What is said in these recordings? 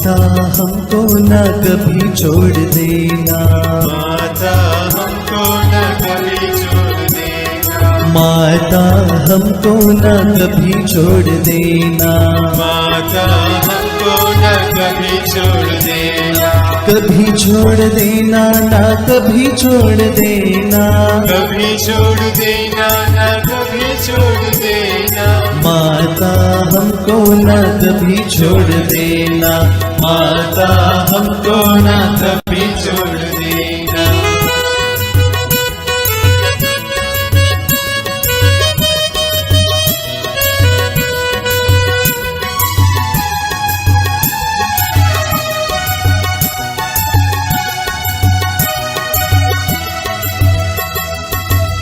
माता हमको न कभी छोड़ देना, माता हमको न कभी छोड़ देना, माता हमको न कभी छोड़ देना, माता हमको न कभी छोड़ देना, कभी छोड़ देना ना कभी छोड़ देना, कभी छोड़ देना न कभी छोड़ देना, माता हमको न कभी छोड़ देना, माता हमको न कभी छोड़ देना।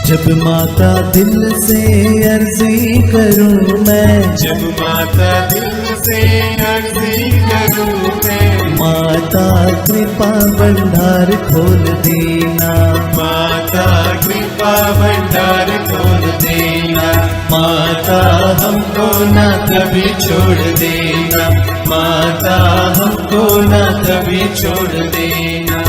जब माता दिल से अर्जी करूं मैं, जब माता दिल से अर्जी करूं मैं, माता कृपा भंडार खोल देना, माता कृपा भंडार खोल देना, माता हमको न कभी छोड़ देना, माता हमको न कभी छोड़ देना।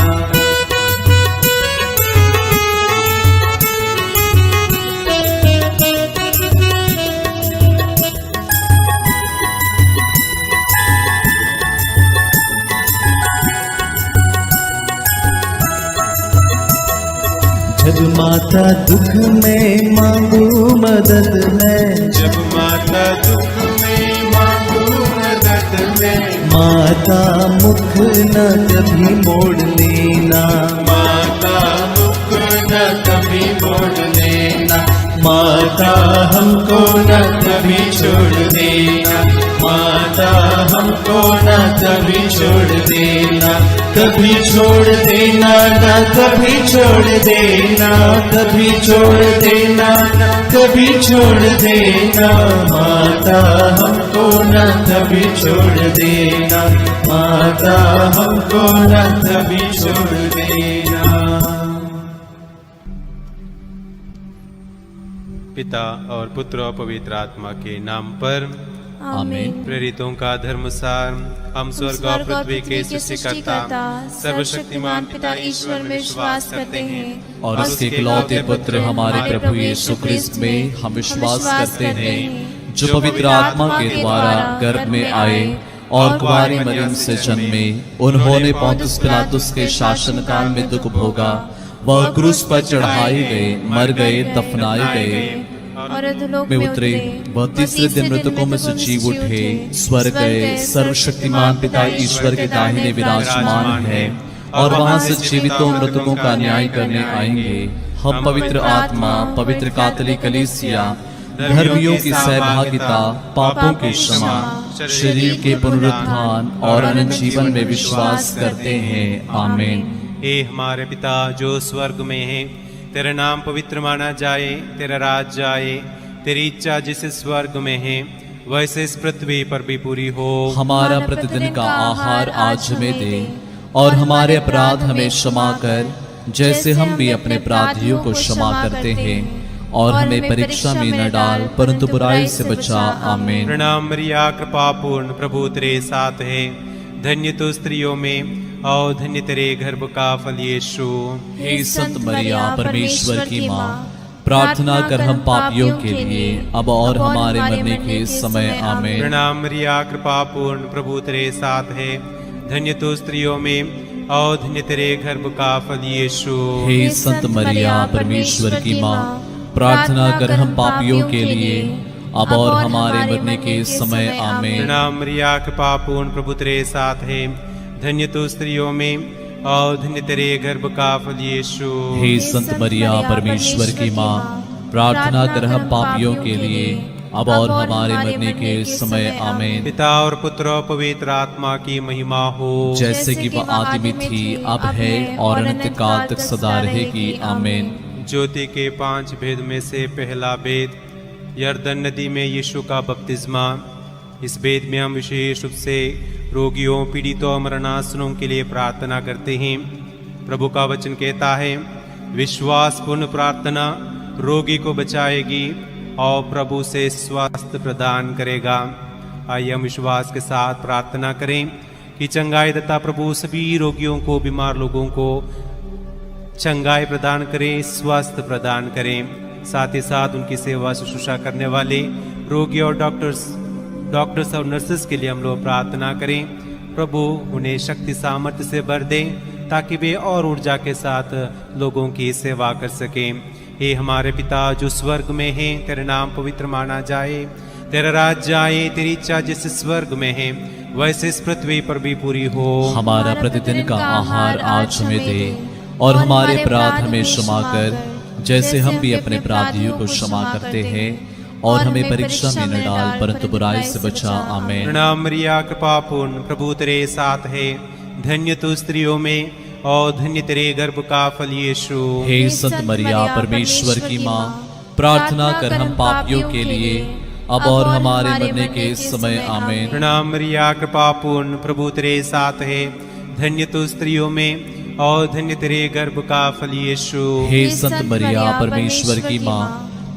जब माता दुख में मांगू मदद मैं, जब माता दुख में मांगू मदद में, माता मुख न कभी मोड़ लेना, माता मुख न कभी मोड़ लेना, माता हमको न कभी छोड़ देना, माता हमको न कभी छोड़ देना, कभी छोड़ देना ना कभी छोड़ देना, कभी छोड़ देना ना कभी छोड़ देना, माता हमको न कभी छोड़ देना, माता हमको न कभी छोड़ देना। पिता और पुत्र और पवित्र आत्मा के नाम पर आमीन। प्रेरितों का धर्मसार। हम स्वर्ग और पृथ्वी के सृष्टिकर्ता सर्वशक्तिमान पिता ईश्वर में विश्वास करते हैं और उसके इकलौते पुत्र हमारे प्रभु यीशु क्रिस्त में हम विश्वास करते हैं, जो पवित्र आत्मा के द्वारा गर्भ में आए और कुंवारी मरियम से जन्मे। उन्होंने पोंतुस पिलातुस के शासन काल में दुख भोगा, वह क्रूस पर चढ़ाए गए, मर गए, दफनाए गए और अधोलोक में उतरे, वह तीसरे दिन मृतकों में से जी उठे, स्वर्ग गए, सर्वशक्तिमान पिता ईश्वर के दाहिने विराजमान है और वहां से जीवितों मृतकों का न्याय करने आएंगे। हम पवित्र आत्मा, पवित्र कैथोलिक कलीसिया, धर्मियों की सहभागिता, पापों की क्षमा, शरीर के पुनरुत्थान और अनंत जीवन में विश्वास करते हैं। आमीन। हे हमारे पिता जो स्वर्ग में है, तेरा नाम पवित्र माना जाए, तेरा राज आए, तेरी इच्छा जैसे स्वर्ग में है वैसे इस पृथ्वी पर भी पूरी हो। हमारा प्रतिदिन का आहार आज हमें दे और हमारे अपराध हमें क्षमा कर, जैसे हम भी अपने अपराधियों को क्षमा करते हैं, और हमें परीक्षा में न डाल परंतु बुराई से बचा। आमीन। प्रणाम मरिया, कृपा पूर्ण, प्रभु तेरे साथ है, धन्य तो स्त्रियों में और धन्य तेरे गर्भ का फल यीशु। हे संत मरिया परमेश्वर की माँ, प्रार्थना कर हम पापियों के लिए अब और हमारे मरने के समय। आमीन। प्रणाम मरिया, कृपा पूर्ण, प्रभु तेरे साथ है, धन्य तो स्त्रियों में और धन्य तेरे गर्भ का फल यीशु। हे संत मरिया परमेश्वर की माँ, प्रार्थना कर हम पापियों के लिए अब और हमारे मरने के समय। आमीन। प्रणाम मरिया, कृपा पूर्ण, प्रभु तेरे साथ है, धन्य तो स्त्रियों में और धन्य तेरे गर्भ का फल यीशु। हे संत मरिया परमेश्वर की माँ, प्रार्थना कर हम पापियों के लिए अब और हमारे मरने के समय। आमीन। पिता और पुत्र और पवित्र आत्मा की महिमा हो, जैसे कि वह आदि में थी, अब है और अनंत काल तक सदा रहेगी। आमीन। ज्योति के 5 भेद में से पहला भेद यरदन नदी में यीशु का बपतिस्मा। इस भेद में हम विशेष रूप से रोगियों, पीड़ितों और मरणासनों के लिए प्रार्थना करते हैं। प्रभु का वचन कहता है, विश्वास पूर्ण प्रार्थना रोगी को बचाएगी और प्रभु से स्वास्थ्य प्रदान करेगा। आइए हम विश्वास के साथ प्रार्थना करें। कि चंगाई तथा प्रभु सभी रोगियों को, बीमार लोगों को चंगाई प्रदान करें, स्वास्थ्य प्रदान करें। साथ ही साथ उनकी सेवा शुश्रूषा करने वाले रोगी और डॉक्टर्स और नर्सेस के लिए हम लोग प्रार्थना करें। प्रभु उन्हें शक्ति सामर्थ्य से भर दें ताकि वे और ऊर्जा के साथ लोगों की सेवा कर सकें। हे हमारे पिता जो स्वर्ग में है, तेरा नाम पवित्र माना जाए, तेरा राज्य आए, तेरी इच्छा जैसे स्वर्ग में है वैसे इस पृथ्वी पर भी पूरी हो। हमारा प्रतिदिन का आहार आज हमें दे और हमारे अपराध हमें क्षमा कर जैसे हम भी अपने अपराधियों को क्षमा करते हैं, और हमें परीक्षा में न डाल परंतु बुराई से बचा। आमीन। प्रणाम मरिया, कृपा पूर्ण, प्रभु तेरे साथ है, धन्य तू स्त्रियों में और धन्य तेरे गर्भ का फल यीशु। हे संत मरिया परमेश्वर की माँ, प्रार्थना कर हम पापियों के लिए अब और हमारे मरने के समय। आमीन। प्रणाम मरिया, कृपा पूर्ण, प्रभु तेरे साथ है, धन्य तू स्त्रियों में और धन्य तेरे गर्भ का फल यीशु। हे संत मरिया परमेश्वर की माँ,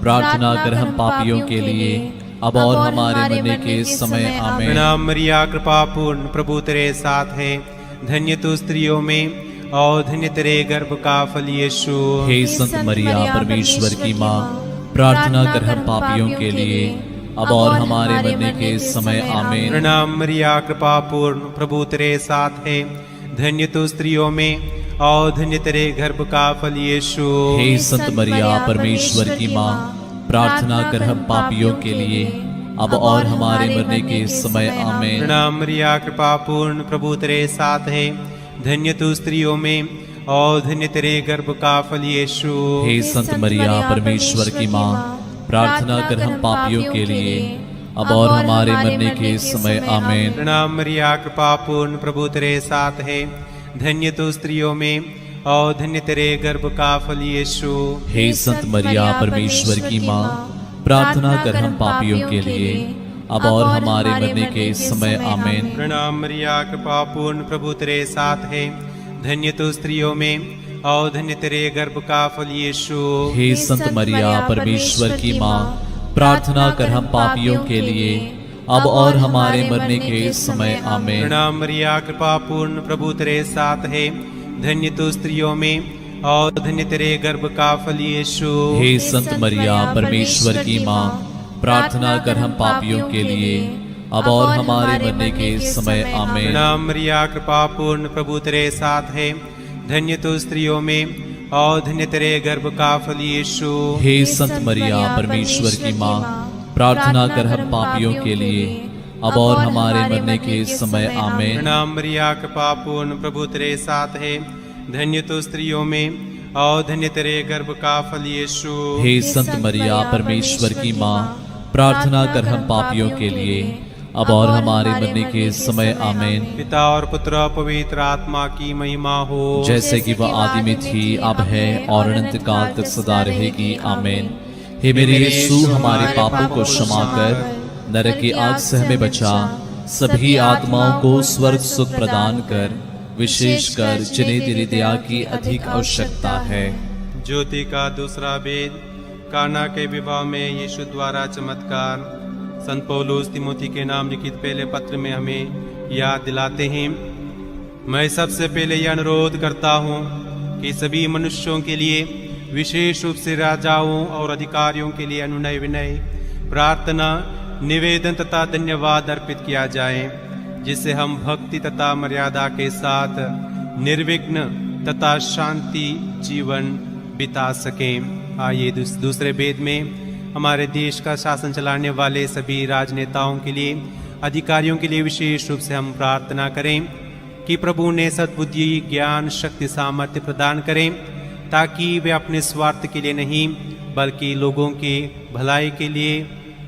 प्रार्थना कर हम पापियों के लिए अब और हमारे मरने के समय। आमीन। प्रणाम मरिया, कृपा पूर्ण, प्रभु तेरे साथ है, धन्य तू स्त्रियों में और धन्य तेरे गर्भ का फल यीशु। हे संत मरिया परमेश्वर की माँ, प्रार्थना कर हम पापियों के लिए अब और हमारे मरने के समय। आमीन। प्रणाम मरिया, कृपा पूर्ण, प्रभु तेरे साथ है, धन्य तू स्त्रियों में और धन्य तेरे गर्भ का फल यीशु। हे संत मरिया परमेश्वर की माँ, प्रार्थना कर हम पापियों के लिए अब और हमारे मरने के समय। आमीन। प्रणाम मरिया, कृपा पूर्ण, प्रभु तेरे साथ है, धन्य तू स्त्रियों में और धन्य तेरे गर्भ का फल यीशु। हे संत मरिया परमेश्वर की माँ, प्रार्थना कर हम पापियों के लिए अब और हमारे मरने के समय। आमीन। प्रणाम मरिया, कृपा पूर्ण, प्रभु तेरे साथ है, धन्य तू स्त्रियों में और धन्य तेरे गर्भ का फल यीशु। हे संत मरिया परमेश्वर की माँ, प्रार्थना कर हम पापियों के लिए अब और हमारे मरने के समय। आमीन। प्रणाम मरिया, कृपा पूर्ण, प्रभु तेरे साथ है, धन्य तू स्त्रियों में और धन्य तेरे गर्भ का फल यीशु। हे संत मरिया परमेश्वर की माँ, प्रार्थना कर हम पापियों के लिए अब और हमारे मरने के समय। आमीन। प्रणाम मरिया, कृपा पूर्ण, प्रभु तेरे साथ है, धन्य तू स्त्रियों में और धन्य तेरे गर्भ का फल यीशु। हे संत मरिया परमेश्वर की माँ, प्रार्थना कर हम पापियों के लिए अब और हमारे मरने के समय। आमीन। प्रणाम मरिया, कृपा पूर्ण, प्रभु तेरे साथ है, धन्य तू स्त्रियों में और धन्य तेरे गर्भ का फल यीशु। हे संत मरिया परमेश्वर की माँ, प्रार्थना कर हम पापियों के लिए अब और हमारे मरने के समय। आमीन। प्रणाम मरिया, कृपा पूर्ण, प्रभु तेरे साथ है, धन्य तू स्त्रियों में और धन्य तेरे गर्भ का फल यीशु। हे संत मरिया परमेश्वर की माँ, प्रार्थना कर हम पापियों के लिए अब और हमारे मरने के समय। आमीन। पिता और पुत्र और पवित्र आत्मा की महिमा हो, जैसे कि वह आदि में थी, अब है और अनंत काल तक सदा रहेगी। आमीन। हे मेरे यीशु, हमारे पापों को क्षमा कर नरक की आग से हमें बचा, सभी आत्माओं को स्वर्ग सुख प्रदान कर, विशेषकर जिन्हें तेरी दया की अधिक आवश्यकता है। ज्योति का दूसरा भेद, काना के विवाह में यीशु द्वारा चमत्कार। संत पौलुस तिमोथी के नाम लिखित पहले पत्र में हमें याद दिलाते हैं, मैं सबसे पहले यह अनुरोध करता हूँ कि सभी मनुष्यों के लिए, विशेष रूप से राजाओं और अधिकारियों के लिए अनुनय विनय, प्रार्थना, निवेदन तथा धन्यवाद अर्पित किया जाए, जिससे हम भक्ति तथा मर्यादा के साथ निर्विघ्न तथा शांति जीवन बिता सकें। आइए दूसरे भेद में हमारे देश का शासन चलाने वाले सभी राजनेताओं के लिए, अधिकारियों के लिए विशेष रूप से हम प्रार्थना करें कि प्रभु ने सद्बुद्धि, ज्ञान, शक्ति, सामर्थ्य प्रदान करें, ताकि वे अपने स्वार्थ के लिए नहीं बल्कि लोगों की भलाई के लिए,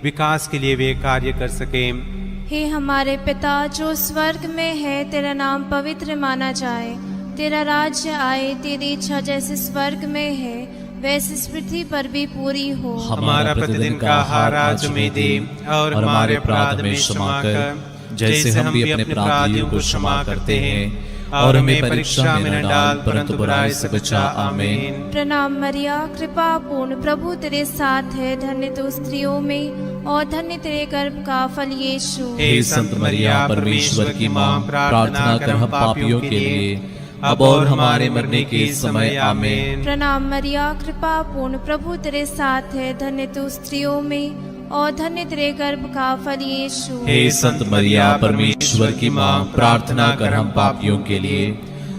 विकास के लिए वे कार्य कर सकें। हे हमारे पिता जो स्वर्ग में है, तेरा नाम पवित्र माना जाए, तेरा राज्य आए, तेरी इच्छा जैसे स्वर्ग में है वैसे इस पृथ्वी पर भी पूरी हो। हमारा प्रतिदिन का आहार आज हमें दे और हमारे अपराध में क्षमा कर, जैसे हम भी अपने अपराधियों को क्षमा करते हैं, और हमें परीक्षा में न डाल परंतु बुराई से बचा। आमीन। प्रणाम मरिया, कृपा पूर्ण, प्रभु तेरे साथ है, धन्य तू स्त्रियों में और धन्य तेरे गर्भ का फल यीशु। हे संत मरिया परमेश्वर की माँ, प्रार्थना कर हम पापियों के लिए अब और हमारे मरने के समय। आमीन। प्रणाम मरिया, कृपा पूर्ण, प्रभु तेरे साथ है, धन्य तू स्त्रियों में और धन्य तेरे गर्भ का फल यीशु। हे संत मरिया परमेश्वर की माँ, प्रार्थना कर हम पापियों के लिए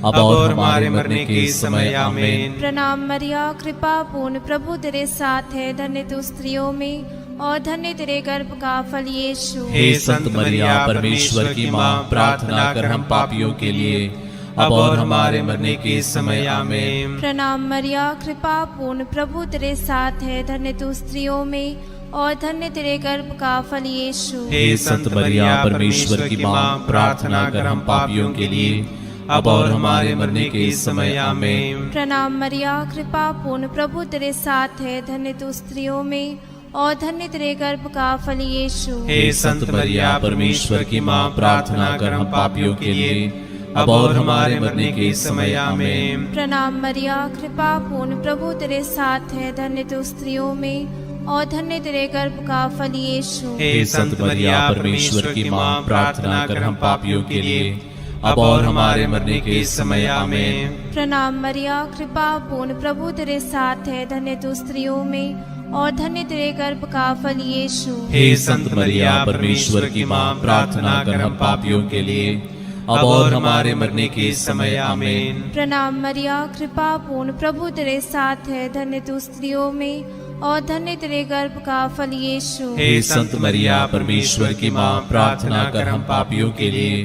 अब और हमारे मरने के समय। आमीन। प्रणाम मरिया, कृपा पूर्ण, प्रभु तेरे साथ है, धन्य तू स्त्रियों में और धन्य तेरे गर्भ का फल यीशु। हे संत मरिया परमेश्वर की माँ, प्रार्थना कर हम पापियों के लिए अब और हमारे मरने के समय। आमीन। प्रणाम मरिया, कृपा पूर्ण, प्रभु तेरे साथ है, धन्य तू स्त्रियों में और धन्य तेरे गर्भ का फल यीशु। हे संत मरिया परमेश्वर की माँ, प्रार्थना कर हम पापियों के लिए अब और हमारे मरने के समय। आमीन। प्रणाम मरिया, कृपा पूर्ण, प्रभु तेरे साथ है, धन्य तू स्त्रियों में और धन्य तेरे गर्भ का फल यीशु। हे संत मरिया परमेश्वर की माँ, प्रार्थना कर हम पापियों के लिए अब और हमारे मरने के समय। आमीन। प्रणाम मरिया, कृपा पूर्ण, प्रभु तेरे साथ है, धन्य तू स्त्रियों में और धन्य तेरे गर्भ का फल यीशु। हे संत मरिया परमेश्वर की माँ, प्रार्थना कर हम पापियों के लिए अब और हमारे मरने के समय। आमीन। प्रणाम मरिया, कृपा पूर्ण, प्रभु तेरे साथ है, धन्य तू स्त्रियों में और धन्य तेरे गर्भ का फल यीशु। हे संत मरिया परमेश्वर की माँ, प्रार्थना कर हम पापियों के लिए अब और हमारे मरने के समय। आमीन। प्रणाम मरिया, कृपा पूर्ण, प्रभु तेरे साथ है, धन्य तू स्त्रियों में और धन्य तेरे गर्भ का फल यीशु। हे संत मरिया परमेश्वर की माँ, प्रार्थना कर हम पापियों के लिए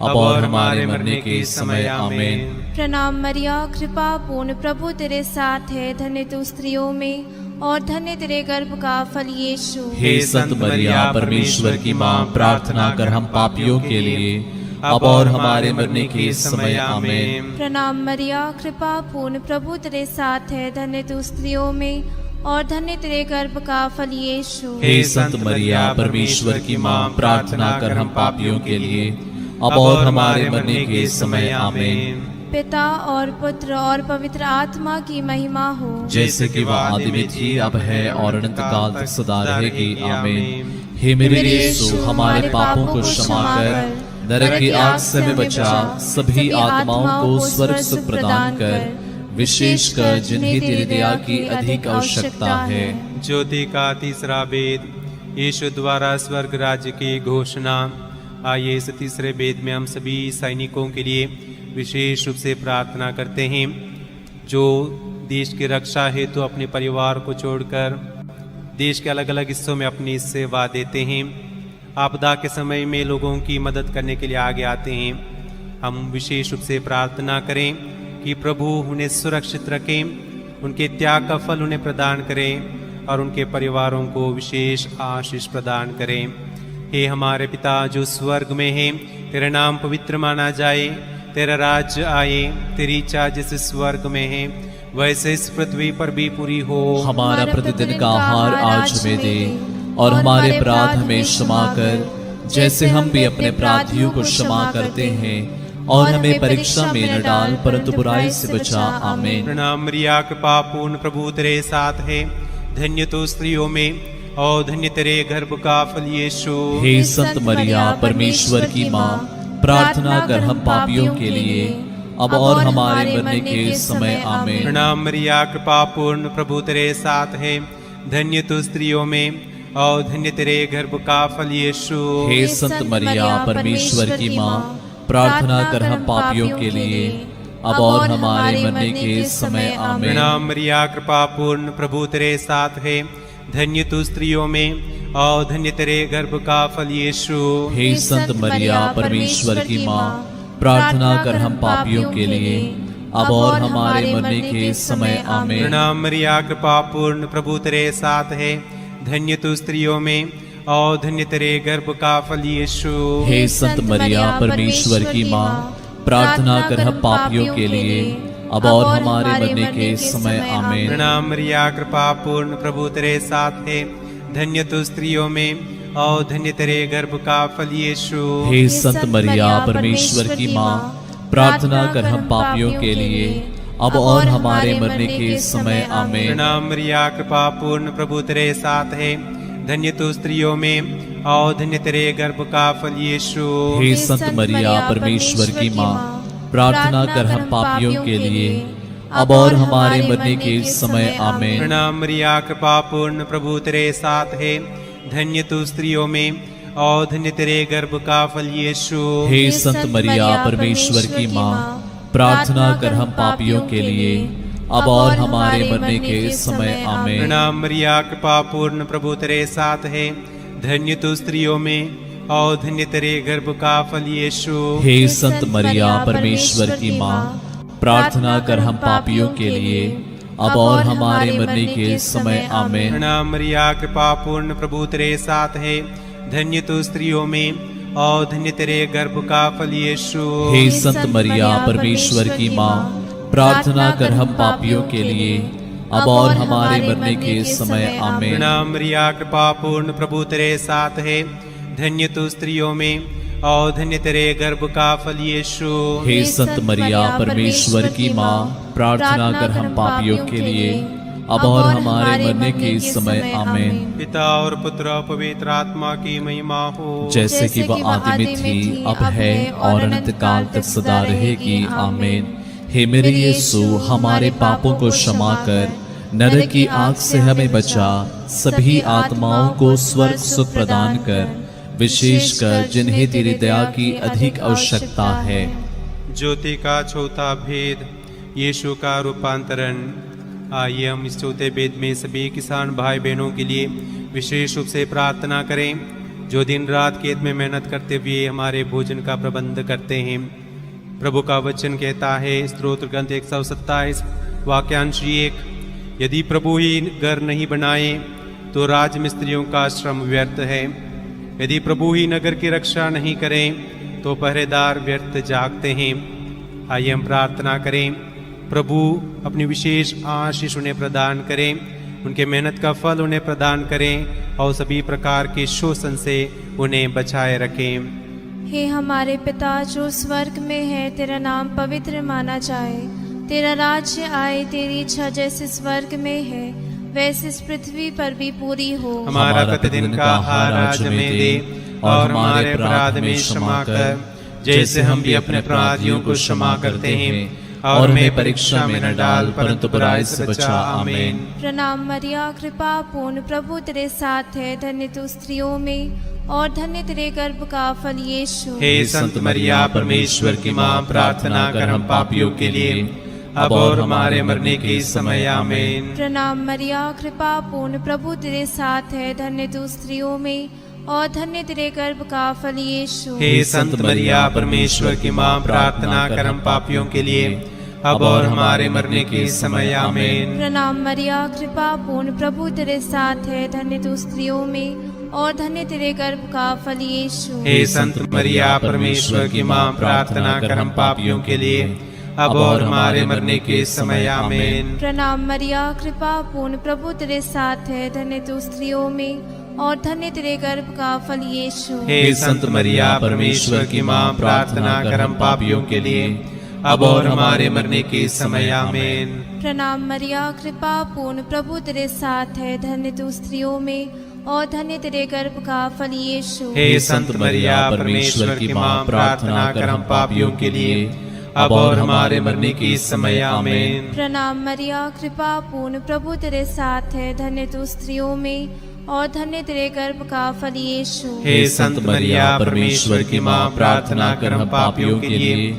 अब और हमारे मरने के समय। आमीन। प्रणाम मरिया, कृपा पूर्ण, प्रभु तेरे साथ है, धन्य तू स्त्रियों में और धन्य तेरे गर्भ का फल यीशु। हे संत मरिया परमेश्वर की माँ, प्रार्थना कर हम पापियों के लिए अब और हमारे मरने के समय। आमीन। प्रणाम मरिया, कृपा पूर्ण, प्रभु तेरे साथ है, धन्य तू स्त्रियों में और धन्य तेरे गर्भ का फल यीशु। हे संत मरिया परमेश्वर की माँ, प्रार्थना कर हम पापियों के लिए अब और हमारे मरने के समय। आमीन। पिता और पुत्र और पवित्र आत्मा की महिमा हो, जैसे कि वह आदि में थी, अब है और अनंत काल तक सदा रहेगी। आमीन। हे मेरे यीशु, हमारे पापों को क्षमा कर, नरक की आग से हमें बचा, सभी आत्माओं को स्वर्ग सुख प्रदान कर, विशेषकर जिन्हें तेरी दया की अधिक आवश्यकता है। ज्योति का तीसरा वेद, यीशु द्वारा स्वर्ग राज्य की घोषणा। आइए इस तीसरे वेद में हम सभी सैनिकों के लिए विशेष रूप से प्रार्थना करते हैं, जो देश की रक्षा हेतु तो अपने परिवार को छोड़कर देश के अलग अलग हिस्सों में अपनी सेवा देते हैं। आपदा के समय में लोगों की मदद करने के लिए आगे आते हैं। हम विशेष रूप से प्रार्थना करें कि प्रभु उन्हें सुरक्षित रखें, उनके त्याग का फल उन्हें प्रदान करें और उनके परिवारों को विशेष आशीष प्रदान करें। हे हमारे पिता जो स्वर्ग में है, तेरा नाम पवित्र माना जाए, तेरा राज्य आए, तेरी इच्छा जैसे स्वर्ग में है वैसे इस पृथ्वी पर भी पूरी हो। हमारा प्रतिदिन का आहार आज हमें दे और हमारे अपराध हमें क्षमा कर, जैसे हम भी अपने अपराधियों को क्षमा करते हैं, और हमें परीक्षा में न डाल परंतु बुराई से बचा। आमीन। प्रणाम मरिया, कृपा पूर्ण, प्रभु तेरे साथ है, धन्य तो स्त्रियों में और धन्य तेरे गर्भ का फल यीशु। हे संत मरिया परमेश्वर की माँ, प्रार्थना कर हम पापियों के लिए अब और हमारे मरने के समय। आमीन। प्रणाम मरिया, कृपा पूर्ण, प्रभु तेरे साथ है, धन्य तो स्त्रियों में और धन्य तेरे गर्भ का फल यीशु। हे संत मरिया परमेश्वर की माँ, प्रार्थना कर हम पापियों के लिए अब और हमारे मरने के समय। आमीन। प्रणाम मरिया, कृपा पूर्ण, प्रभु तेरे साथ है, धन्य तू स्त्रियों में और धन्य तेरे गर्भ का फल यीशु। हे संत मरिया परमेश्वर की माँ, प्रार्थना कर हम पापियों के लिए अब और हमारे मरने के समय। आमीन। प्रणाम मरिया, कृपा पूर्ण, प्रभु तेरे साथ है, धन्य तू स्त्रियों में और धन्य तेरे गर्भ का फल यीशु। हे संत मरिया परमेश्वर की माँ, प्रार्थना कर हम पापियों के लिए अब और हमारे मरने के समय। आमीन। प्रणाम मरिया, कृपा पूर्ण, प्रभु तेरे साथ है, धन्य तू स्त्रियों में और धन्य तेरे गर्भ का फल यीशु। हे संत मरिया परमेश्वर की माँ, प्रार्थना कर हम पापियों के लिए अब और हमारे मरने के समय आमीन। प्रणाम मरिया, कृपा पूर्ण, प्रभु तेरे साथ है। धन्य तू स्त्रियों में और धन्य तेरे गर्भ का फल यीशु। हे संत मरिया, परमेश्वर की माँ, प्रार्थना कर हम पापियों के लिए अब और हमारे मरने के समय आमीन। प्रणाम मरिया, कृपा पूर्ण, प्रभु तेरे साथ है। धन्य तू स्त्रियों में और धन्य तेरे गर्भ का फल यीशु। हे संत मरिया, परमेश्वर की माँ, प्रार्थना कर हम पापियों के लिए अब और हमारे मरने के समय आमीन। प्रणाम मरिया, कृपा पूर्ण, प्रभु तेरे साथ है। धन्य तू स्त्रियों में और धन्य तेरे गर्भ का फल यीशु। हे संत मरिया, परमेश्वर की माँ, प्रार्थना कर हम पापियों के लिए अब और हमारे मरने के समय आमीन। प्रणाम मरिया, कृपा पूर्ण, प्रभु तेरे साथ है। धन्य तू स्त्रियों में और धन्य तेरे गर्भ का फल यीशु। हे संत मरिया, परमेश्वर की माँ, प्रार्थना कर हम पापियों के लिए अब और हमारे मरने के समय आमीन। प्रणाम मरिया, कृपा पूर्ण, प्रभु तेरे साथ है। धन्य तू स्त्रियों में और धन्य तेरे गर्भ का फल यीशु। हे संत मरिया, परमेश्वर की माँ, प्रार्थना कर हम पापियों के लिए अब और हमारे मरने के समय आमीन। पिता और पुत्र और पवित्र आत्मा की महिमा हो, जैसे कि वह आदि में थी, अब है और अनंत काल तक सदा रहेगी आमीन। हे मेरे यीशु, हमारे पापों को क्षमा कर, नरक की आग से हमें बचा, सभी आत्माओं को स्वर्ग सुख प्रदान कर, विशेषकर जिन्हें तेरी दया की अधिक आवश्यकता है। ज्योति का चौथा भेद, यीशु का रूपांतरण। आइए हम इस चौथे भेद में सभी किसान भाई बहनों के लिए विशेष रूप से प्रार्थना करें, जो दिन रात खेत में मेहनत करते हुए हमारे भोजन का प्रबंध करते हैं। प्रभु का वचन कहता है, स्तोत्र ग्रंथ 127 वाक्यांश 1, यदि प्रभु ही घर नहीं बनाए तो राजमिस्त्रियों का श्रम व्यर्थ है। यदि प्रभु ही नगर की रक्षा नहीं करें तो पहरेदार व्यर्थ जागते हैं। आइए हम प्रार्थना करें, प्रभु अपनी विशेष आशीष उन्हें प्रदान करें, उनके मेहनत का फल उन्हें प्रदान करें और सभी प्रकार के शोषण से उन्हें बचाए रखें। हे हमारे पिता जो स्वर्ग में है, तेरा नाम पवित्र माना जाए, तेरा राज्य आए, तेरी इच्छा जैसे स्वर्ग में है वैसे इस पृथ्वी पर भी पूरी हो। हमारा प्रतिदिन का आहार आज हमें दे और हमारे अपराध में क्षमा कर, जैसे हम भी अपने अपराधियों को क्षमा करते हैं, और हमें परीक्षा में न डाल परंतु बुराई से बचा। आमीन। प्रणाम मरिया, कृपा पूर्ण, प्रभु तेरे साथ है। धन्य तू स्त्रियों में और धन्य तेरे गर्भ का फल यीशु। हे संत मरिया, परमेश्वर की माँ, प्रार्थना कर हम पापियों के लिए अब और हमारे मरने के समय आमीन। प्रणाम मरिया, कृपा पूर्ण, प्रभु तेरे साथ है। धन्य तू स्त्रियों में और धन्य तेरे गर्भ का फल यीशु। हे संत मरिया, परमेश्वर की माँ, प्रार्थना कर हम पापियों के लिए अब और हमारे मरने के समय आमीन। प्रणाम मरिया, कृपा पूर्ण, प्रभु तेरे साथ है। धन्य तू स्त्रियों में और धन्य तेरे गर्भ का फल यीशु। हे संत मरिया, परमेश्वर की माँ, प्रार्थना कर हम पापियों के लिए अब और हमारे मरने के समय आमीन। प्रणाम मरिया, कृपा पूर्ण, प्रभु तेरे साथ है। धन्य तू स्त्रियों में और धन्य तेरे गर्भ का फल यीशु। हे संत मरिया, परमेश्वर की माँ, प्रार्थना कर हम पापियों के लिए अब और हमारे मरने के समय आमीन। प्रणाम मरिया, कृपा पूर्ण, प्रभु तेरे साथ है। धन्य तू स्त्रियों में और धन्य तेरे गर्भ का फल यीशु। हे संत मरिया, परमेश्वर की माँ, प्रार्थना कर हम पापियों के लिए अब और हमारे मरने के समय आमीन। प्रणाम मरिया, कृपा पूर्ण, प्रभु तेरे साथ है। धन्य तू स्त्रियों में और धन्य तेरे गर्भ का फल यीशु। हे संत मरिया, परमेश्वर की माँ, प्रार्थना कर हम पापियों के लिए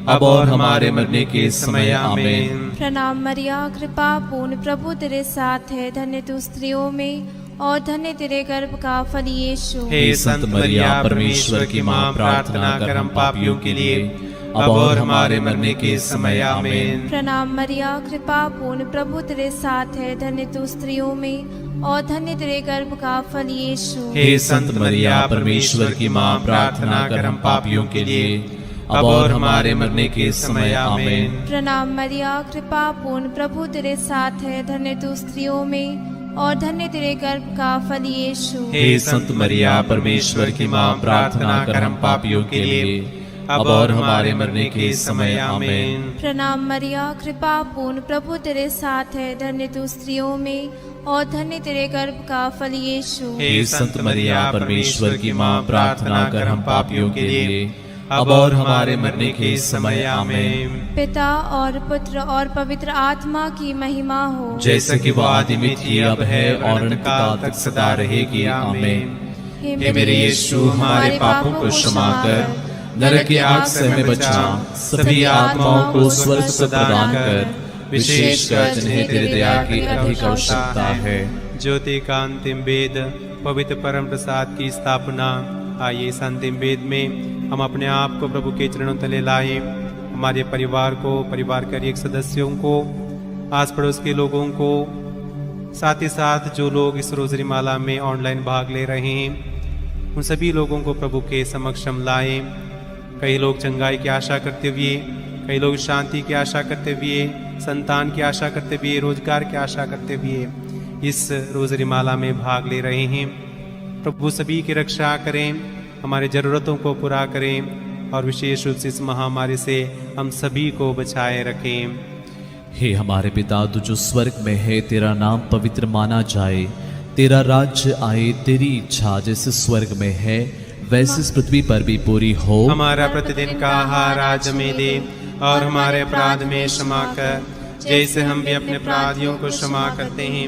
अब और हमारे मरने के समय आमीन। प्रणाम मरिया, कृपा पूर्ण, प्रभु तेरे साथ है। धन्य तू स्त्रियों में और धन्य तेरे गर्भ का फल यीशु। हे संत मरिया, परमेश्वर की माँ, प्रार्थना कर हम पापियों के लिए अब और हमारे मरने के समय आमीन। प्रणाम मरिया, कृपा पूर्ण, प्रभु तेरे साथ है। धन्य तू स्त्रियों में और धन्य तेरे गर्भ का फल यीशु। हे संत मरिया, परमेश्वर की माँ, प्रार्थना कर हम पापियों के लिए अब और हमारे मरने के समय आमीन। प्रणाम मरिया, कृपा पूर्ण, प्रभु तेरे साथ है। धन्य तू स्त्रियों में और धन्य तेरे गर्भ का फल यीशु। हे संत मरिया, परमेश्वर की माँ, प्रार्थना कर हम पापियों के लिए अब और हमारे मरने के समय आमीन। प्रणाम मरिया, कृपा पूर्ण, प्रभु तेरे साथ है, धन्य तू स्त्रियों में और धन्य तेरे गर्भ का फल यीशु। हे संत मरिया, परमेश्वर की माँ, प्रार्थना कर हम पापियों के लिए, अब और हमारे मरने के समय आमीन। पिता और पुत्र और पवित्र आत्मा की महिमा हो, जैसे कि वो आदि में थी, अब है और अनंतकाल तक सदा रहेगी। आमीन। हे मेरे यीशु, हमारे पापों को क्षमा कर, नरक की आग से हमें बचा, सभी आत्माओं को स्वर्ग से प्रदान कर, विशेषकर जिन्हें तेरे दया की अधिक आवश्यकता है। ज्योति का अंतिम वेद, पवित्र परम प्रसाद की स्थापना। आइए इस अंतिम वेद में हम अपने आप को प्रभु के चरणों तले लाएं। हमारे परिवार को, परिवार के एक सदस्यों को, आस पड़ोस के लोगों को, साथ ही साथ जो लोग इस रोजरी माला में ऑनलाइन भाग ले रहे हैं, उन सभी लोगों को प्रभु के समक्ष हम लाएं। कई लोग चंगाई की आशा करते हुए, कई लोग शांति की आशा करते हुए, संतान की आशा करते हुए, रोजगार की आशा करते हुए इस रोजरी माला में भाग ले रहे हैं। प्रभु सभी की रक्षा करें, हमारी ज़रूरतों को पूरा करें और विशेष रूप से इस महामारी से हम सभी को बचाए रखें। हे हमारे पिता, तू जो स्वर्ग में है, तेरा नाम पवित्र माना जाए, तेरा राज्य आए, तेरी इच्छा जैसे स्वर्ग में है वैसे इस पृथ्वी पर भी पूरी हो। हमारा प्रतिदिन का आहार आज हमें दे और हमारे अपराध में क्षमा कर, जैसे हम भी अपने अपराधियों को क्षमा करते हैं,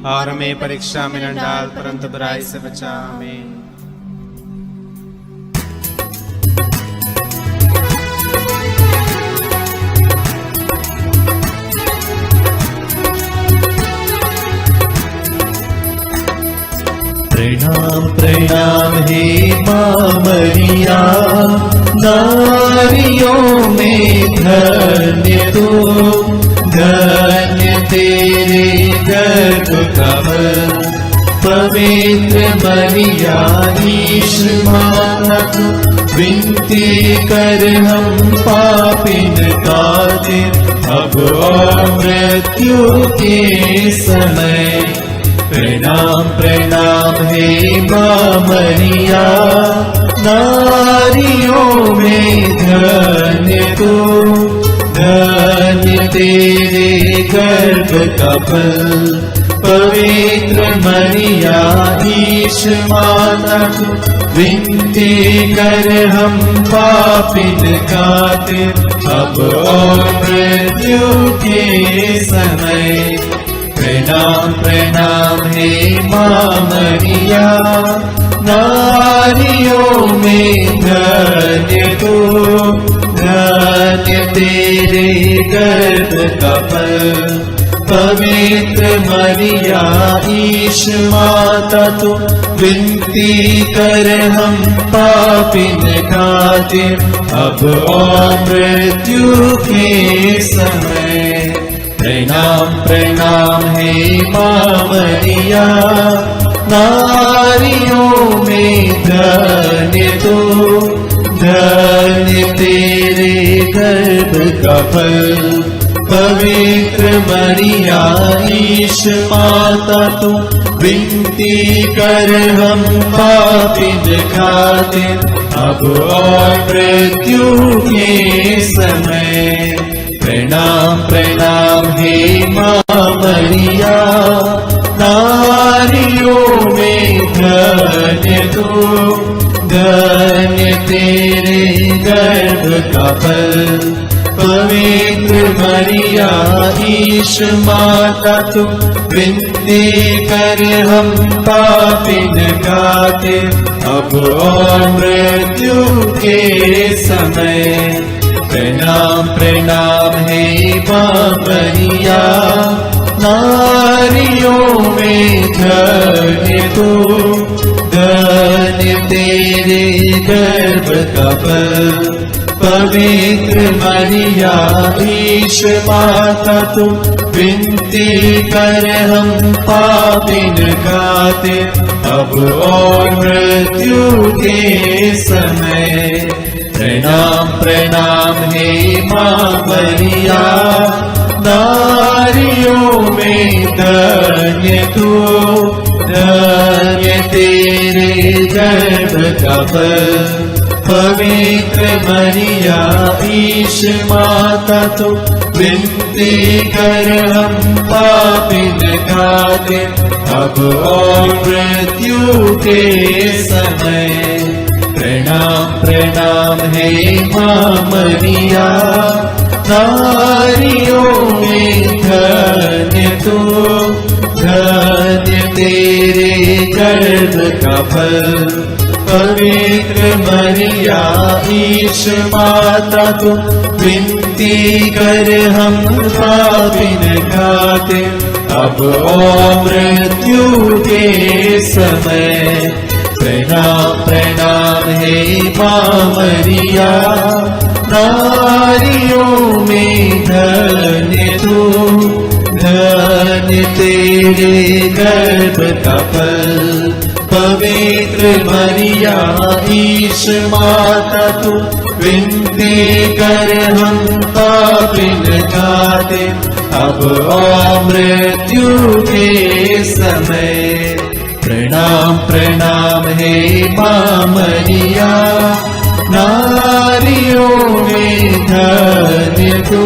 और हमें परीक्षा में न डाल, परंतु बुराई से बचा। आमीन। प्रणाम प्रणाम हे माँ मरिया, नारियों में धन्य तू, धन्य तेरे गर्भ का फल। पवित्र मरिया ईश माता तू, विनती कर हम पापिन का, अब और मृत्यु के समय। प्रणाम प्रणाम हे माँ मरिया, नारियों में धन्य तू, धन्य तेरे गर्भ का फल। पवित्र मरिया ईश माता तू, विनती कर हम पापिन खातिर, अब और मृत्यु के समय। प्रणाम प्रणाम हे माँ मरिया, नारियों में धन्य तू, धन्य तेरे गर्भ का फल। पवित्र मरिया ईश माता तू, विनती कर हम पापिन खातिर, अब और मृत्यु के समय। प्रणाम प्रणाम हे माँ मरिया, नारियों में धन्य तू, धन्य तेरे गर्भ का फल। पवित्र मरिया ईश माता तू, विनती कर हम पापिन खातिर, अब और मृत्यु के समय। प्रणाम प्रणाम हे माँ मरिया, नारियों में धन्य तू, धन्य तेरे गर्भ का फल। पवित्र मरिया ईश माता तू, विनती कर हम पापिन खातिर, अब और मृत्यु के समय। प्रणाम प्रणाम हे माँ मरिया, नारियों में धन्य तू, धन्य तेरे गर्भ का फल। पवित्र मरिया ईश माता तू, विनती कर हम पापिन खातिर, अब और मृत्यु के समय। प्रणाम प्रणाम हे माँ मरिया, नारियों में धन्य तू, धन्य तेरे गर्भ का फल। पवित्र मरिया ईश माता तू विनती कर हम पापिन खातिर अब और मृत्यु के समय। प्रणाम प्रणाम हे माँ मरिया, नारियों में धन्य तू, धन्य तेरे गर्भ का फल। पवित्र मरिया ईश माता तू विनती कर हम पापिन खातिर अब और मृत्यु के समय। प्रणाम प्रणाम हे माँ मरिया, नारियों में धन्य तू, धन्य तेरे गर्भ का फल। पवित्र मरिया ईश माता तू विनती कर हम पापिन खातिर अब और मृत्यु के समय। प्रणाम प्रणाम हे माँ मरिया, नारियों में धन्य तू,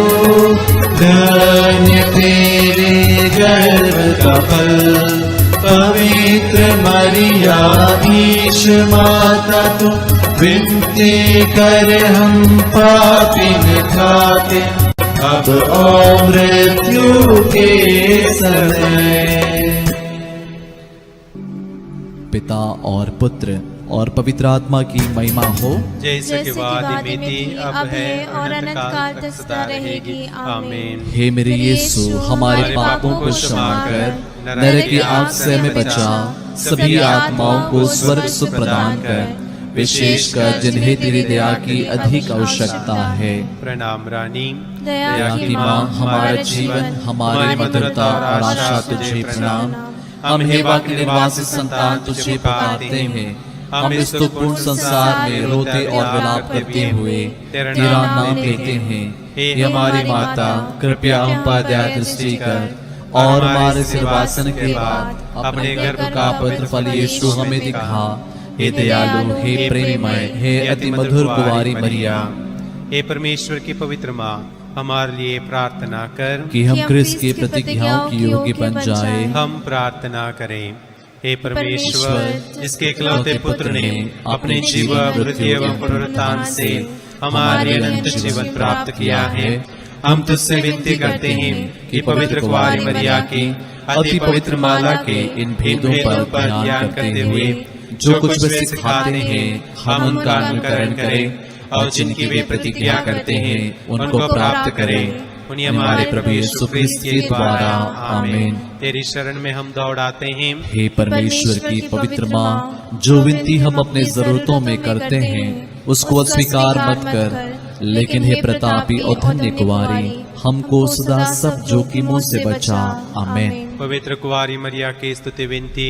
धन्य तेरे गर्भ का फल। पवित्र मरिया ईश माता तू विनती कर हम पापिन खातिर अब और मृत्यु के समय। पिता और पुत्र और पवित्र आत्मा की महिमा हो, जैसे कि वादी में थी, अब है और अनंत काल तक सदा रहेगी। आमीन। हे मेरे यीशु, हमारे पापों को क्षमा कर, नरक की आग से हमें बचा, सभी आत्माओं को स्वर्ग सुख प्रदान कर, विशेषकर जिन्हें तेरी दया की अधिक आवश्यकता है। प्रणाम रानी, दया की माँ, हमारा जीवन, हमारी मधुरता और आशा तुझे प्रणाम। हम हेवा के निर्वासित संतान तुझे पुकारते हैं, हम इस दुखपूर्ण संसार में रोते और विलाप करते हुए तेरा नाम लेते हैं। हे हमारी माता, कृपया हम पर दया दृष्टि कर और हमारे सिरवासन के बाद अपने गर्भ का पवित्र फल यीशु हमें दिखा। हे दयालु, हे प्रेममय, हे अति मधुर कुंवारी मरिया। हे परमेश्वर की पवित्र माँ, हमारे लिए प्रार्थना कर कि हम क्रिस्त की प्रतिज्ञाओं की योग्य बन जाए। हम प्रार्थना करें। हे परमेश्वर, जिसके इकलौते पुत्र ने अपने जीवन, मृत्यु एवं पुनरुत्थान से हमारे अनंत जीवन प्राप्त किया है, हम तुझसे विनती करते हैं कि पवित्र कुंवारी मरिया की अति पवित्र माला के इन भेदों पर ध्यान करते हुए जो कुछ वे सिखाते हैं हम उनका अनुकरण करें और जिनकी वे प्रतिज्ञा करते हैं उनको प्राप्त करें। उन्हीं हमारे प्रभु यीशु क्रिस्त के द्वारा। आमीन। तेरी शरण में हम दौड़ाते हैं। हे परमेश्वर की पवित्र माँ, जो विनती हम अपने जरूरतों में करते हैं उसको अस्वीकार मत कर, लेकिन हे प्रतापी और धन्य कुंवारी, हमको सदा सब जोखिमों से बचा। आमीन। पवित्र कुंवारी मरिया की स्तुति विनती।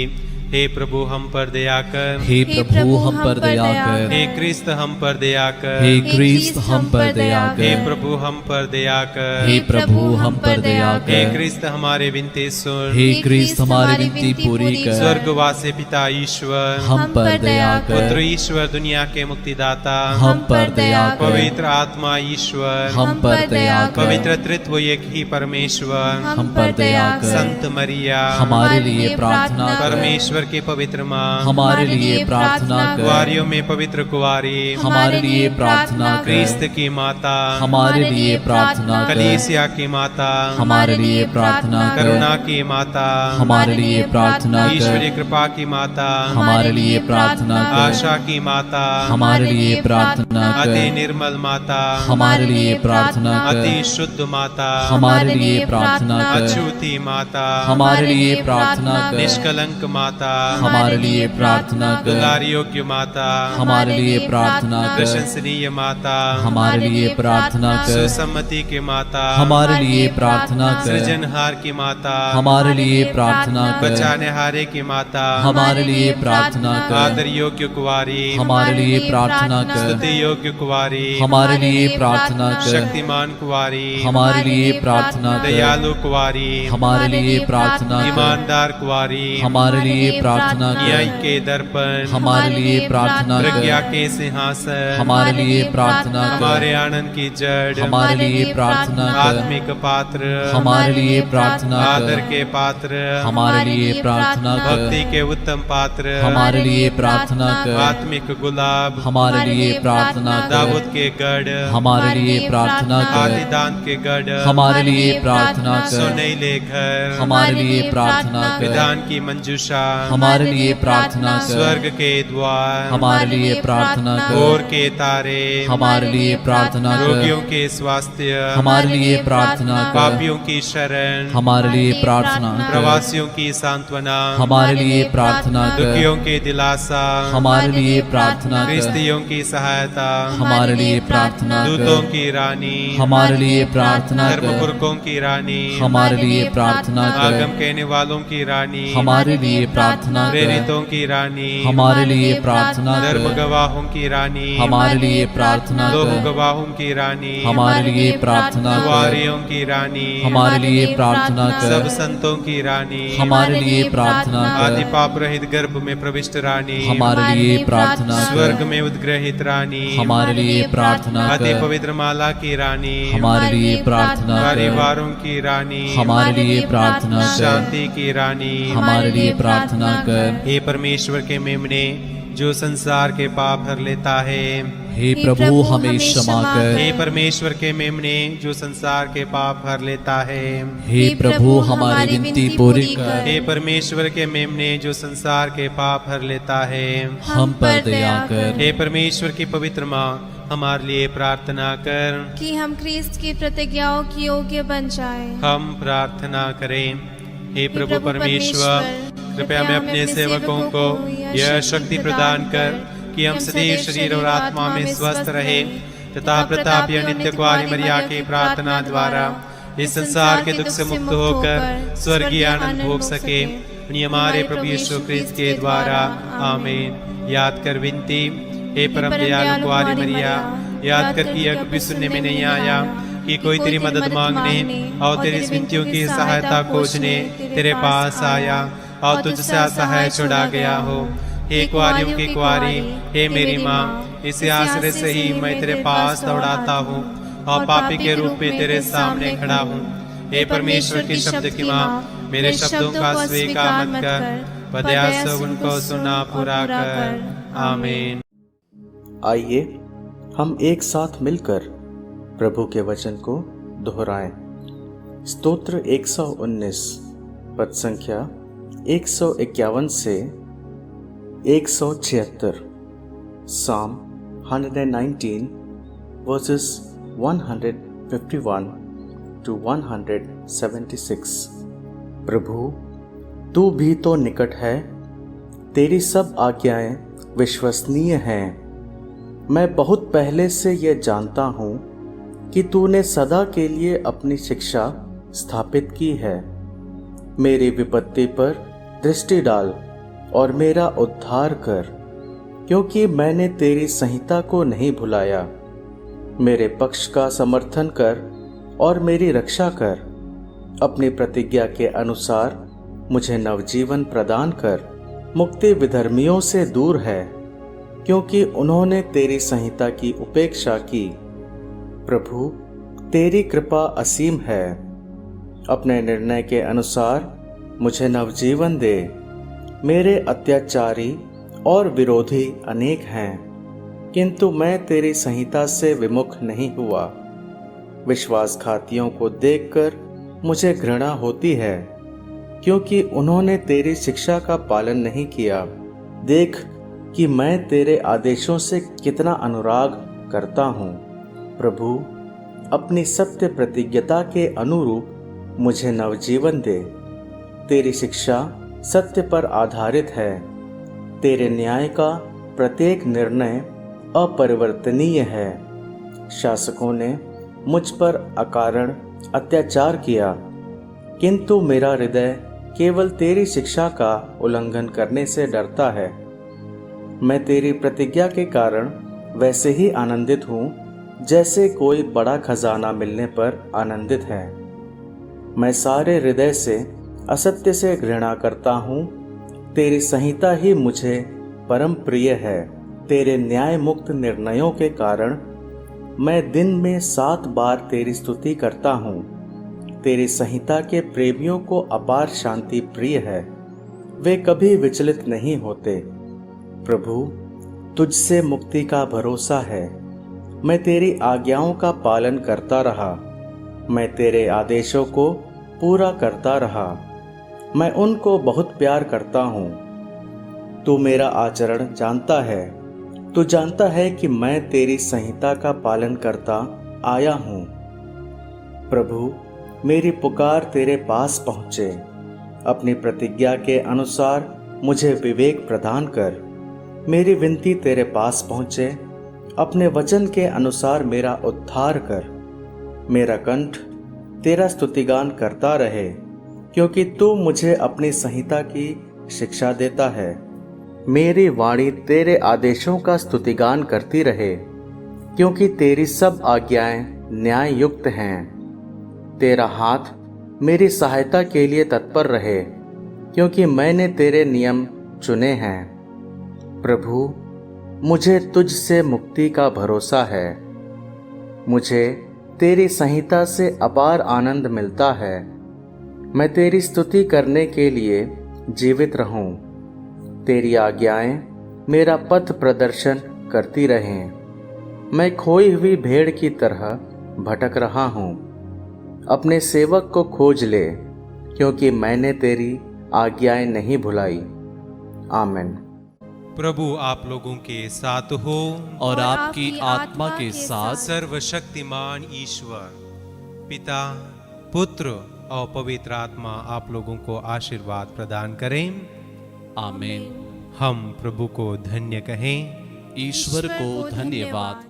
हे प्रभु हम पर दया कर, हे प्रभु हम पर दया कर, हे क्रिस्त हम पर दया कर, हे क्रिस्त हम पर दया हे कर, प्रभु हम पर दया कर, हे प्रभु हम पर दया हे कर, क्रिस्त हमारे विनती सुन, हे क्रिस्त हमारी विनती पूरी कर, स्वर्गवासी पिता ईश्वर, हम पर दया पुत्र कर, ईश्वर दुनिया के मुक्तिदाता, हम पर दया कर, पवित्र आत्मा ईश्वर, हम पर दया कर, पवित्र त्रित्व एक ही परमेश्वर, हम पर दया कर, संत मरिया हमारे लिए प्रार्थना कर, परमेश्वर के पवित्र माँ, हमारे लिए प्रार्थना कर, कुंवारियों में पवित्र कुंवारी, हमारे लिए प्रार्थना क्रिस्त कर, की माता, हमारे लिए प्रार्थना कर, कलीसिया की माता, हमारे लिए प्रार्थना करुणा कर, की माता, हमारे लिए प्रार्थना ईश्वरीय कर, कृपा की माता, हमारे लिए प्रार्थना कर, आशा की माता, हमारे लिए प्रार्थना अति कर, निर्मल माता, हमारे लिए प्रार्थना अति कर, शुद्ध माता, हमारे लिए प्रार्थना कर, अछूती माता, हमारे लिए प्रार्थना कर, निष्कलंक माता, हमारे लिए प्रार्थना कर, दुलारी योग्य माता, हमारे लिए प्रार्थना कर, प्रशंसनीय माता, हमारे लिए प्रार्थना कर, सुसम्मति की माता, हमारे लिए प्रार्थना कर, सृजनहार की माता, हमारे लिए प्रार्थना कर, बचाने हारे की माता, हमारे लिए प्रार्थना कर, आदर योग्य कुंवारी, हमारे लिए प्रार्थना कर, स्तुति योग्य कुंवारी, हमारे लिए प्रार्थना कर, शक्तिमान कुंवारी, हमारे लिए प्रार्थना कर, दयालु कुंवारी, हमारे लिए प्रार्थना कर, ईमानदार कुंवारी, हमारे लिए प्रार्थना न्याय कर। के दर्पण, हमारे लिए प्रार्थना प्रज्ञा कर। के सिंहासन, हमारे लिए प्रार्थना हमारे कर। आनंद की जड़, हमारे लिए प्रार्थना कर। आत्मिक पात्र, हमारे लिए प्रार्थना आदर कर। के पात्र, हमारे लिए प्रार्थना भक्ति कर। के उत्तम पात्र, हमारे लिए प्रार्थना कर। आत्मिक गुलाब, हमारे लिए प्रार्थना कर। दाऊद के गढ़, हमारे लिए प्रार्थना कर। आदिदान के गढ़, हमारे लिए प्रार्थना कर। सुनैले घर, हमारे लिए प्रार्थना कर। विधान की मंजूषा, हमारे लिए प्रार्थना कर। स्वर्ग के द्वार, हमारे लिए प्रार्थना भोर कर। के तारे, हमारे लिए प्रार्थना रोगियों कर। के स्वास्थ्य, हमारे लिए प्रार्थना कर। पापियों की शरण, हमारे लिए प्रार्थना कर। प्रवासियों की सांत्वना, हमारे लिए प्रार्थना कर। दुखियों के दिलासा, हमारे लिए प्रार्थना कर। गृहस्थियों की सहायता, हमारे लिए प्रार्थना दूतों कर। की रानी, हमारे लिए प्रार्थना कर। धर्मपुरखों की रानी, हमारे लिए प्रार्थना आगम कर। कहने वालों की रानी, हमारे लिए प्रार्थना कर। प्रेरितों की रानी, हमारे लिए प्रार्थना धर्म कर। गवाहों की रानी, हमारे लिए प्रार्थना लोक कर। गवाहों की रानी, हमारे लिए प्रार्थना कर। कुंवारियों की रानी, हमारे लिए प्रार्थना सब कर। संतों की रानी, हमारे लिए प्रार्थना आदि कर। पाप रहित गर्भ में प्रविष्ट रानी, हमारे लिए प्रार्थना स्वर्ग कर। में उद्ग्रहित रानी, हमारे लिए प्रार्थना अति कर। पवित्र माला की रानी, हमारे लिए प्रार्थना कर। परिवारों की रानी, हमारे लिए प्रार्थना कर। शांति की रानी, हमारे लिए प्रार्थना कर। हे परमेश्वर के मेमने जो संसार के पाप हर लेता है, हे प्रभु हमें क्षमा कर। हे परमेश्वर के मेमने जो संसार के पाप हर लेता है, हे प्रभु हमारी विनती पूरी कर। हे परमेश्वर के मेमने जो संसार के पाप हर लेता है, हम पर दया कर। हे परमेश्वर की पवित्र माँ हमारे लिए प्रार्थना कर। कि हम क्रिस्त की प्रतिज्ञाओं की योग्य बन जाएं। हम प्रार्थना करें। हे प्रभु परमेश्वर, कृपया मैं अपने सेवकों को यह शक्ति प्रदान कर कि हम सदैव शरीर और आत्मा में स्वस्थ रहे तथा प्रतापी नित्य कुंवारी मरिया की प्रार्थना द्वारा इस संसार के दुख से मुक्त होकर स्वर्गीय आनंद भोग सके। उन्हीं हमारे प्रभु यीशु क्रिस्त के द्वारा आमीन। याद कर विनती। हे परम दयालु कुंवारी मरिया, याद कर कि यह कभी सुनने में नहीं आया कि कोई तेरी मदद मांगने और तेरी विनतियों की सहायता खोजने तेरे पास आया और तुझसे असहाय छोड़ा गया हो। हे कुंवारियों की कुंवारी, हे मेरी माँ, इसी आश्रय से ही मैं तेरे पास दौड़ाता हूँ और पापी के रूप में तेरे सामने खड़ा हूँ। हे परमेश्वर के शब्द की माँ, मेरे शब्दों का स्वीकार मत कर, पर दया से उनको सुना पूरा कर। आमीन। आइए हम एक साथ मिलकर प्रभु के वचन को दोहराएं। स्तोत्र 119 पद संख्या 151 से 176। Psalm 119 verses 151 to 176। प्रभु, तू भी तो निकट है, तेरी सब आज्ञाएं विश्वसनीय हैं। मैं बहुत पहले से यह जानता हूँ कि तूने सदा के लिए अपनी शिक्षा स्थापित की है। मेरी विपत्ति पर दृष्टि डाल और मेरा उद्धार कर, क्योंकि मैंने तेरी संहिता को नहीं भुलाया। मेरे पक्ष का समर्थन कर और मेरी रक्षा कर। अपनी प्रतिज्ञा के अनुसार मुझे नवजीवन प्रदान कर। मुक्ति विधर्मियों से दूर है, क्योंकि उन्होंने तेरी संहिता की उपेक्षा की। प्रभु, तेरी कृपा असीम है। अपने निर्णय के अनुसार मुझे नवजीवन दे। मेरे अत्याचारी और विरोधी अनेक हैं, किंतु मैं तेरी संहिता से विमुख नहीं हुआ। विश्वासघातियों को देखकर मुझे घृणा होती है, क्योंकि उन्होंने तेरी शिक्षा का पालन नहीं किया। देख कि मैं तेरे आदेशों से कितना अनुराग करता हूँ। प्रभु, अपनी सत्य प्रतिज्ञता के अनुरूप मुझे नवजीवन दे। तेरी शिक्षा सत्य पर आधारित है। तेरे न्याय का प्रत्येक निर्णय अपरिवर्तनीय है। शासकों ने मुझ पर अकारण अत्याचार किया, किंतु मेरा हृदय केवल तेरी शिक्षा का उल्लंघन करने से डरता है। मैं तेरी प्रतिज्ञा के कारण वैसे ही आनंदित हूँ जैसे कोई बड़ा खजाना मिलने पर आनंदित है। मैं सारे हृदय से असत्य से घृणा करता हूँ। तेरी संहिता ही मुझे परम प्रिय है। तेरे न्याय मुक्त निर्णयों के कारण मैं दिन में 7 बार तेरी स्तुति करता हूँ। तेरी संहिता के प्रेमियों को अपार शांति प्रिय है, वे कभी विचलित नहीं होते। प्रभु, तुझसे मुक्ति का भरोसा है। मैं तेरी आज्ञाओं का पालन करता रहा, मैं तेरे आदेशों को पूरा करता रहा। मैं उनको बहुत प्यार करता हूँ। तू मेरा आचरण जानता है। तू जानता है कि मैं तेरी संहिता का पालन करता आया हूँ। प्रभु, मेरी पुकार तेरे पास पहुँचे। अपनी प्रतिज्ञा के अनुसार मुझे विवेक प्रदान कर। मेरी विनती तेरे पास पहुँचे। अपने वचन के अनुसार मेरा उद्धार कर। मेरा कंठ तेरा स्तुतिगान करता रहे, क्योंकि तू मुझे अपनी संहिता की शिक्षा देता है। मेरी वाणी तेरे आदेशों का स्तुतिगान करती रहे, क्योंकि तेरी सब आज्ञाएं न्याय युक्त हैं। तेरा हाथ मेरी सहायता के लिए तत्पर रहे, क्योंकि मैंने तेरे नियम चुने हैं। प्रभु, मुझे तुझसे मुक्ति का भरोसा है। मुझे तेरी संहिता से अपार आनंद मिलता है। मैं तेरी स्तुति करने के लिए जीवित रहूं। तेरी आज्ञाएं मेरा पथ प्रदर्शन करती रहें। मैं खोई हुई भेड़ की तरह भटक रहा हूं। अपने सेवक को खोज ले, क्योंकि मैंने तेरी आज्ञाएं नहीं भुलाई। आमीन। प्रभु आप लोगों के साथ हो और आपकी आत्मा के साथ। सर्वशक्तिमान ईश्वर पिता, पुत्र और पवित्र आत्मा आप लोगों को आशीर्वाद प्रदान करें। आमीन। हम प्रभु को धन्य कहें। ईश्वर को धन्यवाद।